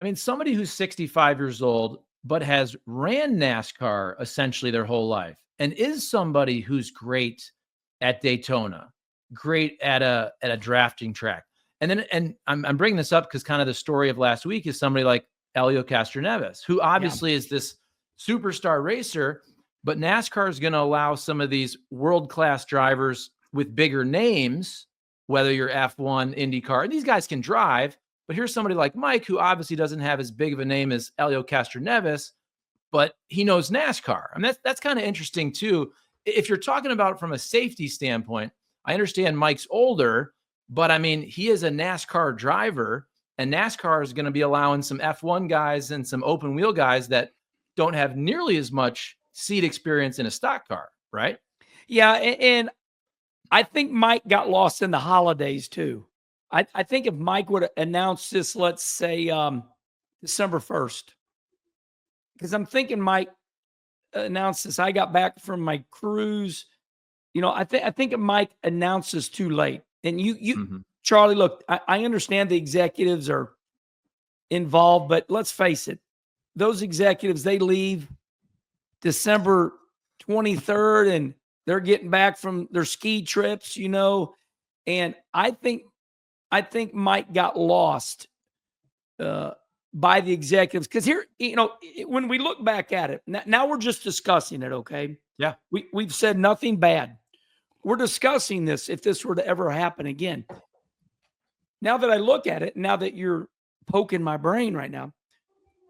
I mean, somebody who's 65 years old, but has ran NASCAR essentially their whole life and is somebody who's great at Daytona, great at a drafting track. And I'm bringing this up because kind of the story of last week is somebody like Helio Castroneves, who obviously is this superstar racer, but NASCAR is going to allow some of these world-class drivers with bigger names, whether you're F1, IndyCar, and these guys can drive. But here's somebody like Mike, who obviously doesn't have as big of a name as Helio Castroneves, but he knows NASCAR. I mean, that's kind of interesting too. If you're talking about from a safety standpoint, I understand Mike's older, but I mean, he is a NASCAR driver, and NASCAR is going to be allowing some F1 guys and some open wheel guys that don't have nearly as much seat experience in a stock car, right? Yeah, and I think Mike got lost in the holidays too. I think if Mike would have announced this, let's say December 1st, because I'm thinking Mike announced this. I got back from my cruise. I think if Mike announced this too late. And you Charlie, look, I understand the executives are involved, but let's face it, those executives, they leave December 23rd and they're getting back from their ski trips, and I think Mike got lost by the executives. Because here, when we look back at it, now we're just discussing it, okay? Yeah. We've said nothing bad. We're discussing this if this were to ever happen again. Now that I look at it, now that you're poking my brain right now,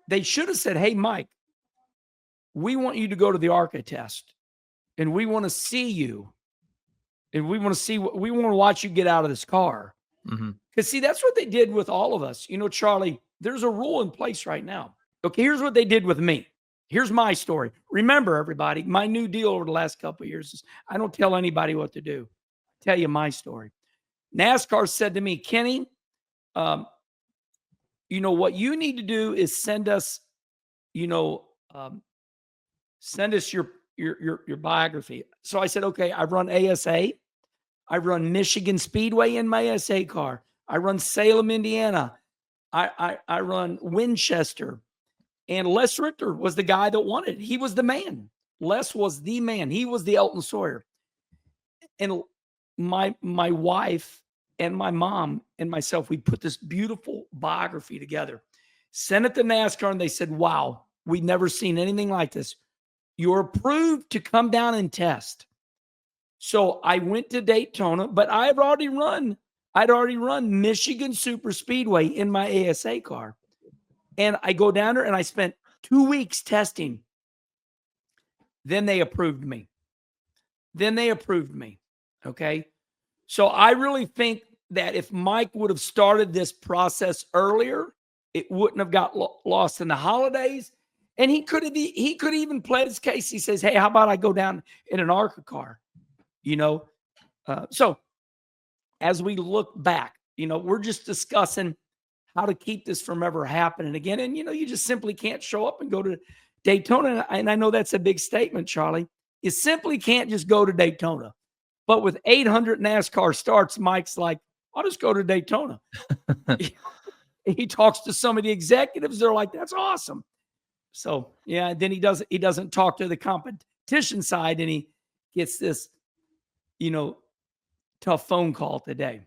they should have said, hey, Mike, we want you to go to the ARCA test, and we want to see you, and we want to watch you get out of this car. Because see, that's what they did with all of us. Charlie, there's a rule in place right now. Okay, here's what they did with me. Here's my story. Remember, everybody, my new deal over the last couple of years is I don't tell anybody what to do. I tell you my story. NASCAR said to me, Kenny, what you need to do is send us your biography. So I said, okay, I run ASA. I run Michigan Speedway in my ASA car. I run Salem, Indiana. I run Winchester. And Les Richter was the guy that won it. He was the man. Les was the man. He was the Elton Sawyer. And my wife and my mom and myself, we put this beautiful biography together, sent it to NASCAR, and they said, wow, we've never seen anything like this. You're approved to come down and test. So I went to Daytona, but I'd already run Michigan Super Speedway in my ASA car. And I go down there and I spent 2 weeks testing. Then they approved me. Okay. So I really think that if Mike would have started this process earlier, it wouldn't have got lost in the holidays. And he could have even played his case. He says, hey, how about I go down in an ARCA car? So as we look back, we're just discussing how to keep this from ever happening again. And, you just simply can't show up and go to Daytona. And I know that's a big statement, Charlie. You simply can't just go to Daytona. But with 800 NASCAR starts, Mike's like, I'll just go to Daytona. He talks to some of the executives. They're like, that's awesome. So, yeah, then he doesn't talk to the competition side, and he gets this, tough phone call today.